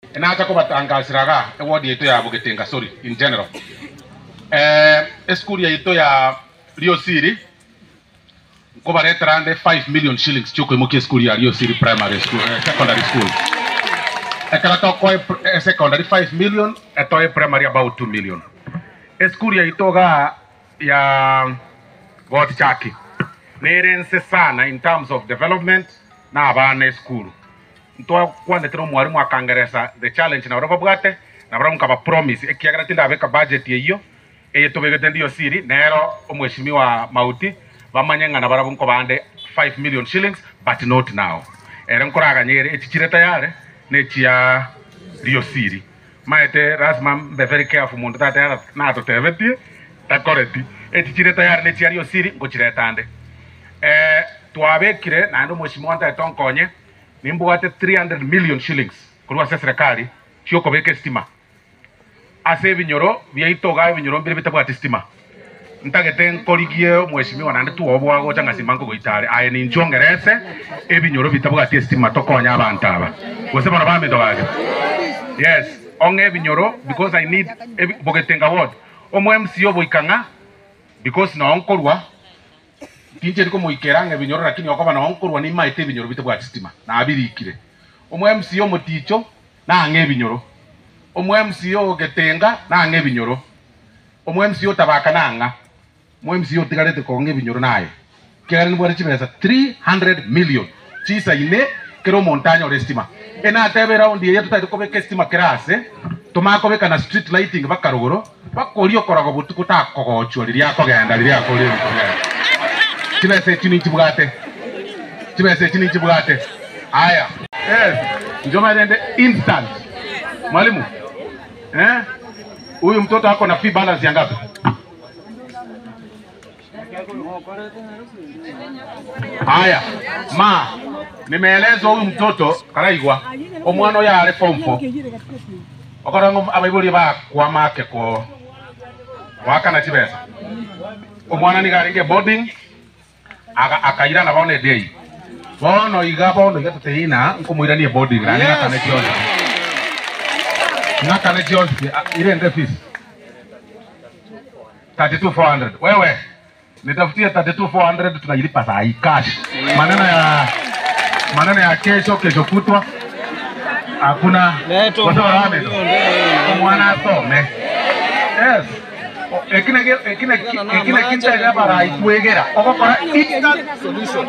Na acha kubatangaziraga ewodi yetu ya Gogetenga, sorry, in general. School yetu ya Rio City ko baretrande 5 million shillings chuko imuke school ya Rio City primary school, secondary school. Ekara to ko secondary 5 million, etoe primary about 2 million. School yetu ya Gogetenga nerense sana in terms of development na abana school. Ntoa kwande tero mwarimu akangereza the challenge na uroko bwate na baramu kaba promise ekiagara tinda abeka budget yeyo tobegete ndio siri nero omweshimiwa Mauti bamanyenga na barabu nko bande 5 million shillings but not now nkoraga nyere echichireta yare nechia Rio City maete rasma be very careful mundu tata yara na to tevetie takoreti echichireta yare nechia Rio City ngochiretande twabekire na ndo mweshimiwa nta tonkonye nimbuate 300 million shillings kurwa serikali cyo kobeke stima ase binyoro byaitoga binyoro mbere bitabwate stima ntagete nkorigie mweshimiwa nande tuobwa gocha ngasimango goitare aye ni njongerese ebinyoro bitabwate stima tokonya abantu aba gose bana bamendo baje yes onge binyoro because I need Gogetenga ward omwe MCO boikanga because na onkorwa tinje riko muikerange binyoro lakini okoba na onkorwa ni maite binyoro bitabwate stima na abirikire omwe MCO moticho na ange binyoro omwe MCO Gogetenga na ange binyoro omwe MCO tabaka nanga omwe MCO tigarete konge binyoro naye kera ni bwari chibesa 300 million chisa ine kero montaña restima ena tebe round ye tutari kobeka stima kerase tomako beka na street lighting bakarugoro bakorio korago butuku takogochwo liria kogenda liria korio chibese chini chibwate aya njoma nende instant mwalimu huyu mtoto wako na fee balance ya ngapi? Aya ma nimeelezwa huyu mtoto karaigwa omwana ya ale form 4 okorango abaibuli ba kwa make ko wakana chibesa omwana ni garinge boarding akaira na bone day bono igabono igatuteina nkumwiranie boarding na ngakane chioni ngakane chioni ile ndio fees 32400 wewe nitafutie 32400 tunajilipa saa hii cash maneno ya kesho kutwa hakuna watu wame mwana asome yes ekine kinta ya bara ikuegera okokora instant solution